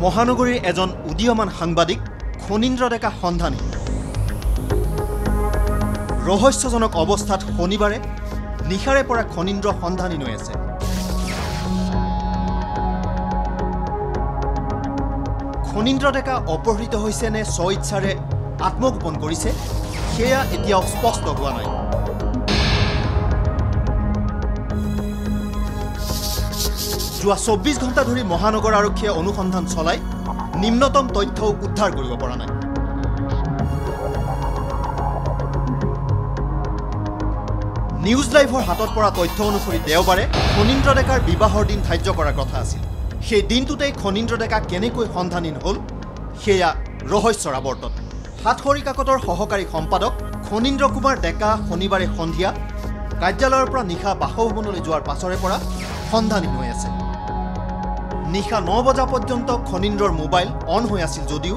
মহানগৰীৰ এজন উদীয়মান সাংবাদিক খনীন্দ্ৰ ডেকা সন্ধানী ৰহস্যজনক অৱস্থাত শনিবাৰে নিশাৰে পৰা খনীন্দ্ৰ সন্ধানী হৈ আছে। খনীন্দ্ৰ ডেকা অপহৃত হৈছে নে স্বইচ্ছাৰে আত্মগোপন কৰিছে সেয়া এতিয়াও স্পষ্ট হোৱা নাই। যোৱা 24 ঘণ্টা ধৰি মহানগৰ আৰক্ষীয়ে অনুসন্ধান চলাই নিম্নতম তথ্য উদ্ধাৰ কৰিব পৰা নাই। নিউজ লাইভৰ হাতত পৰা তথ্য অনুসৰি দেওবাৰে খনীন্দ্ৰ ডেকাৰ বিবাহৰ দিন ধাৰ্য কৰাৰ কথা আছিল। সেই দিনটোতেই খনীন্দ্ৰ ডেকা কেনেকৈ সন্ধানহীন হ'ল সেয়া ৰহস্যৰ আৱৰ্তত। সাতসৰী কাকতৰ সহকাৰী সম্পাদক খনীন্দ্ৰ কুমাৰ ডেকা শনিবাৰে সন্ধিয়া কাৰ্যালয়ৰ পৰা নিশা বাসভৱনলৈ যোৱাৰ পাছৰে পৰা সন্ধানহীন হৈ আছে। নিশা 9 বজা পৰ্যন্ত খনীন্দ্ৰৰ মোবাইল অন হৈ আছিল যদিও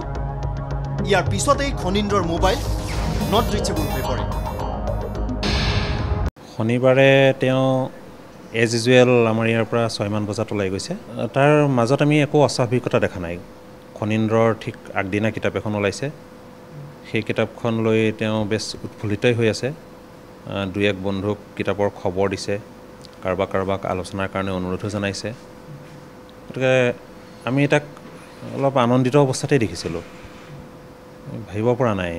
ইয়াৰ পিছতেই খনীন্দ্ৰৰ মোবাইল নট ৰিচেবল হৈ পৰে। শনিবাৰে তেওঁ এজ ইউজুৱেল আমাৰ ইয়াৰ পৰা 6 মান বজাত ওলাই গৈছে। তাৰ মাজত আমি একো অস্বাভাৱিকতা দেখা নাই। খনীন্দ্ৰৰ ঠিক আগদিনা কিতাপ এখন ওলাইছে, সেই কিতাপখন লৈ তেওঁ বেছ উৎফুল্লিতই হৈ আছে। 2-1 বন্ধুক কিতাপৰ খবৰ দিছে, কাৰোবাক আলোচনাৰ কাৰণে অনুৰোধো জনাইছে। গতিকে আমি তাক অলপ আনন্দিত অৱস্থাতেই দেখিছিলোঁ। ভাবিব পৰা নাই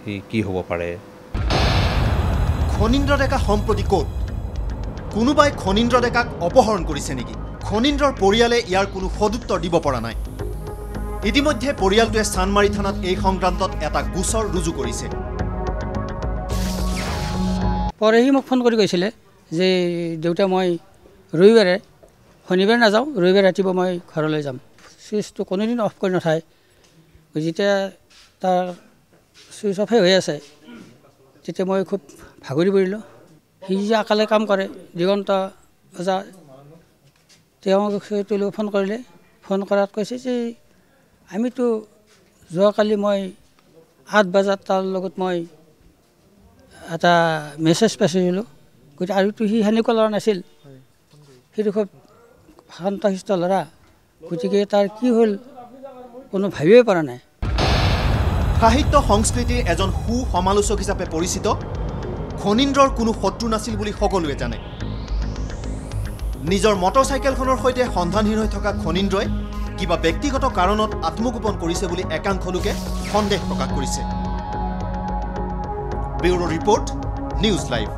সি কি হ'ব পাৰে। খনীন্দ্ৰ ডেকা সম্প্ৰতি ক'ত? কোনোবাই খনীন্দ্ৰ ডেকাক অপহৰণ কৰিছে নেকি? খনীন্দ্ৰৰ পৰিয়ালে ইয়াৰ কোনো সদুত্তৰ দিব পৰা নাই। ইতিমধ্যে পৰিয়ালটোৱে চানমাৰী থানাত এই সংক্ৰান্তত এটা গোচৰ ৰুজু কৰিছে। পৰহি মোক ফোন কৰি কৈছিলে যে দেউতা মই ৰবিবাৰে, শনিবাৰে নাযাওঁ, ৰবিবাৰে ৰাতিপুৱা মই ঘৰলৈ যাম। চুইচটো কোনোদিন অফ কৰি নাথায়। যেতিয়া তাৰ চুইচ অফে হৈ আছে তেতিয়া মই খুব ভাগৰি পৰিলোঁ। সি যে অকলে কাম কৰে, দিগন্ত ওজা, তেওঁক ফোন কৰিলে। ফোন কৰাত কৈছে যে আমিতো যোৱাকালি মই 8 বজাত তাৰ লগত মই এটা মেছেজ পাইছিলোঁ। গতিকে আৰুতো সি সেনেকুৱা ল'ৰা নাছিল, সেইটো খুব শান্তশিষ্ট ল'ৰা। গতিকে তাৰ কি হ'ল কোনো ভাবিবই পৰা নাই। সাহিত্য সংস্কৃতিৰ এজন সমালোচক হিচাপে পৰিচিত খনীন্দ্ৰৰ কোনো শত্ৰু নাছিল বুলি সকলোৱে জানে। নিজৰ মটৰচাইকেলখনৰ সৈতে সন্ধানহীন হৈ থকা খনীন্দ্ৰই কিবা ব্যক্তিগত কাৰণত আত্মগোপন কৰিছে বুলি একাংশ লোকে সন্দেহ প্ৰকাশ কৰিছে। Bureau report, news live.